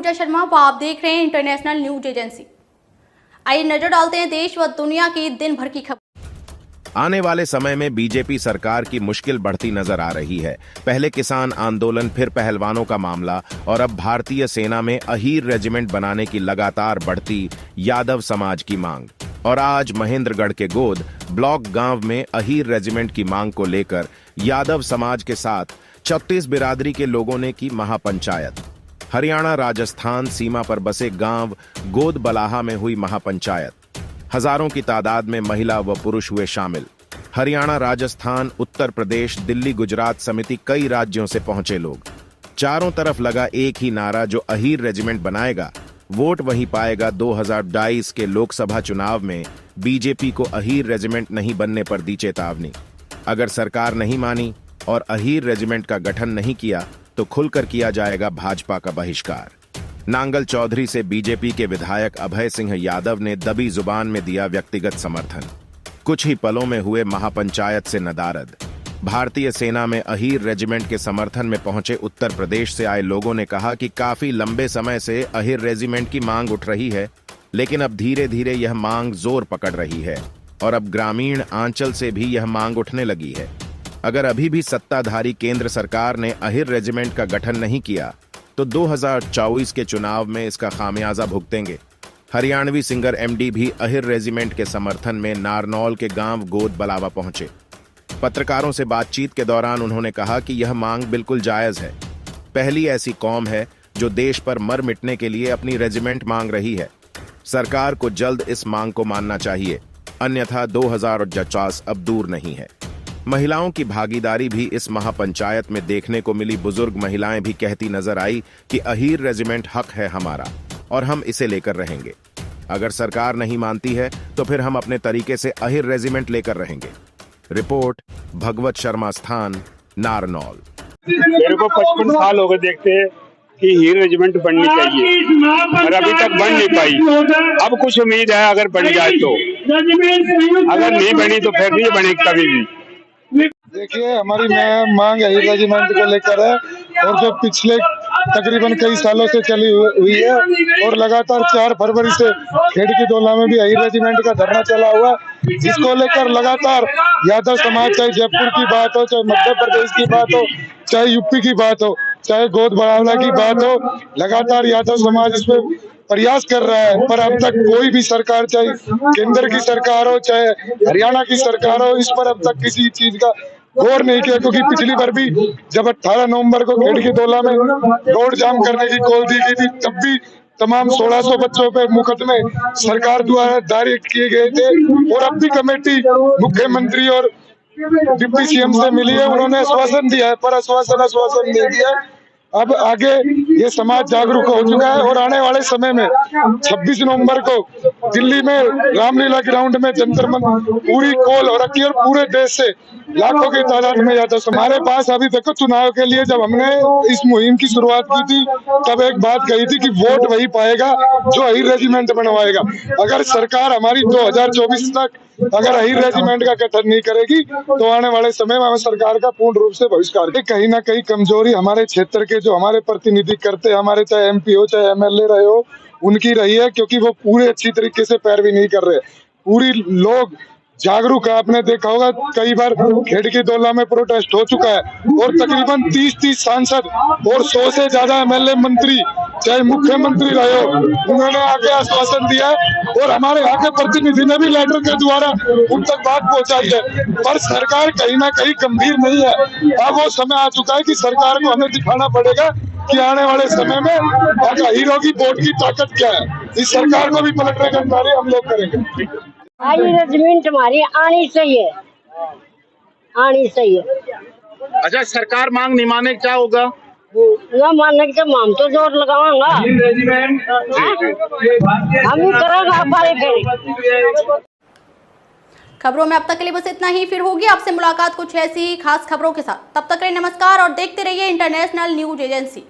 पूजा शर्मा व आप देख रहे हैं इंटरनेशनल न्यूज एजेंसी। आइए नजर डालते हैं देश व दुनिया की दिन भर की खबर। आने वाले समय में बीजेपी सरकार की मुश्किल बढ़ती नजर आ रही है। पहले किसान आंदोलन, फिर पहलवानों का मामला और अब भारतीय सेना में अहीर रेजिमेंट बनाने की लगातार बढ़ती यादव समाज की मांग। और आज महेंद्रगढ़ के गोद ब्लॉक गांव में अहीर रेजिमेंट की मांग को लेकर यादव समाज के साथ 36 बिरादरी के लोगों ने की महापंचायत। हरियाणा राजस्थान सीमा पर बसे गांव गोद बलाहा में हुई महापंचायत। हजारों की तादाद में महिला व पुरुष हुए शामिल। हरियाणा, राजस्थान, उत्तर प्रदेश, दिल्ली, गुजरात समिति कई राज्यों से पहुंचे लोग। चारों तरफ लगा एक ही नारा, जो अहीर रेजिमेंट बनाएगा वोट वही पाएगा। 2022 के लोकसभा चुनाव में बीजेपी को अहीर रेजिमेंट नहीं बनने पर दी चेतावनी। अगर सरकार नहीं मानी और अहीर रेजिमेंट का गठन नहीं किया तो खुलकर किया जाएगा भाजपा का बहिष्कार। नांगल चौधरी से बीजेपी के विधायक अभय सिंह यादव ने दबी जुबान में दिया व्यक्तिगत समर्थन। कुछ ही पलों में हुए महापंचायत से नदारद। भारतीय सेना में अहीर रेजिमेंट के समर्थन में पहुंचे उत्तर प्रदेश से आए लोगों ने कहा कि काफी लंबे समय से अहीर रेजिमेंट की मांग उठ रही है, लेकिन अब धीरे धीरे यह मांग जोर पकड़ रही है और अब ग्रामीण आंचल से भी यह मांग उठने लगी है। अगर अभी भी सत्ताधारी केंद्र सरकार ने अहीर रेजिमेंट का गठन नहीं किया तो 2024 के चुनाव में इसका खामियाजा भुगतेंगे। हरियाणवी सिंगर एमडी भी अहीर रेजिमेंट के समर्थन में नारनौल के गांव गोद बलावा पहुंचे। पत्रकारों से बातचीत के दौरान उन्होंने कहा कि यह मांग बिल्कुल जायज है। पहली ऐसी कौम है जो देश पर मर मिटने के लिए अपनी रेजिमेंट मांग रही है। सरकार को जल्द इस मांग को मानना चाहिए, अन्यथा 2050 अब दूर नहीं है। महिलाओं की भागीदारी भी इस महापंचायत में देखने को मिली। बुजुर्ग महिलाएं भी कहती नजर आई कि अहीर रेजिमेंट हक है हमारा और हम इसे लेकर रहेंगे। अगर सरकार नहीं मानती है तो फिर हम अपने तरीके से अहीर रेजिमेंट लेकर रहेंगे। रिपोर्ट भगवत शर्मा स्थान, नारनौल। मेरे को 55 साल हो गए देखते हैं कि हीर रेजिमेंट बननी चाहिए और अभी तक बन नहीं पाई। अब कुछ उम्मीद है अगर बन जाए तो, अगर नहीं बनी तो फिर नहीं बनेगी कभी भी। देखिए, हमारी मांग अहीर रेजिमेंट को लेकर है और जो पिछले तकरीबन कई सालों से चली हुई है और लगातार 4 फरवरी से खेड़की डोला में भी अहीर रेजिमेंट का धरना चला हुआ है, जिसको लेकर लगातार यादव समाज, चाहे जयपुर की बात हो, चाहे मध्य प्रदेश की बात हो, चाहे यूपी की बात हो, चाहे गोद बड़ावला की बात हो, लगातार यादव समाज इस पे प्रयास कर रहा है। पर अब तक कोई भी सरकार, चाहे केंद्र की सरकार हो चाहे हरियाणा की सरकार हो, इस पर अब तक किसी चीज का गौर नहीं किया। क्योंकि पिछली बार भी जब 18 नवंबर को खेड़की डोला में रोड जाम करने की कॉल दी गई थी, तब भी तमाम 1600 बच्चों पे मुकदमे सरकार द्वारा दायर किए गए थे। और अब भी कमेटी मुख्यमंत्री और डिप्टी सीएम से मिली है, उन्होंने आश्वासन दिया है, पर आश्वासन नहीं दिया। अब आगे ये समाज जागरूक हो चुका है और आने वाले समय में 26 नवंबर को दिल्ली में रामलीला ग्राउंड में जंतर मंतर पूरी कॉल हो रखी है और पूरे देश से लाखों की तादाद में यादव हमारे पास। अभी देखो, चुनाव के लिए जब हमने इस मुहिम की शुरुआत की थी तब एक बात कही थी कि वोट वही पाएगा जो अहीर रेजिमेंट बनवाएगा। अगर सरकार हमारी 2024 तक अगर अहीर रेजिमेंट का गठन नहीं करेगी तो आने वाले समय में हमें सरकार का पूर्ण रूप से बहिष्कार। कहीं ना कहीं कमजोरी हमारे क्षेत्र के जो हमारे प्रतिनिधि करते, हमारे चाहे एमपी हो चाहे एमएलए रहे हो, उनकी रही है, क्योंकि वो पूरे अच्छी तरीके से पैरवी नहीं कर रहे। पूरी लोग जागरूक है। आपने देखा होगा कई बार खेड़की डोला में प्रोटेस्ट हो चुका है और तकरीबन 30 सांसद और 100 से ज्यादा एमएलए, मंत्री, चाहे मुख्यमंत्री रहे हो, उन्होंने आगे आश्वासन दिया और हमारे यहाँ के प्रतिनिधि ने भी लेटर के द्वारा उन तक बात पहुँचाई है। पर सरकार कहीं ना कहीं गंभीर नहीं है। अब वो समय आ चुका है कि सरकार को हमें दिखाना पड़ेगा कि आने वाले समय में हीरो की वोट की ताकत क्या है। इस सरकार को भी पलटने का कार्य हम लोग करेंगे। अहीर रेजिमेंट हमारी आनी चाहिए। अच्छा, सरकार मांग नहीं माने क्या होगा? न मानने के हम तो जोर लगाऊंगा, हम ही करेंगे हमारे फिर। खबरों में अब तक के लिए बस इतना ही। फिर होगी आपसे मुलाकात कुछ ऐसी खास खबरों के साथ। तब तक के लिए नमस्कार और देखते रहिए इंटरनेशनल न्यूज एजेंसी।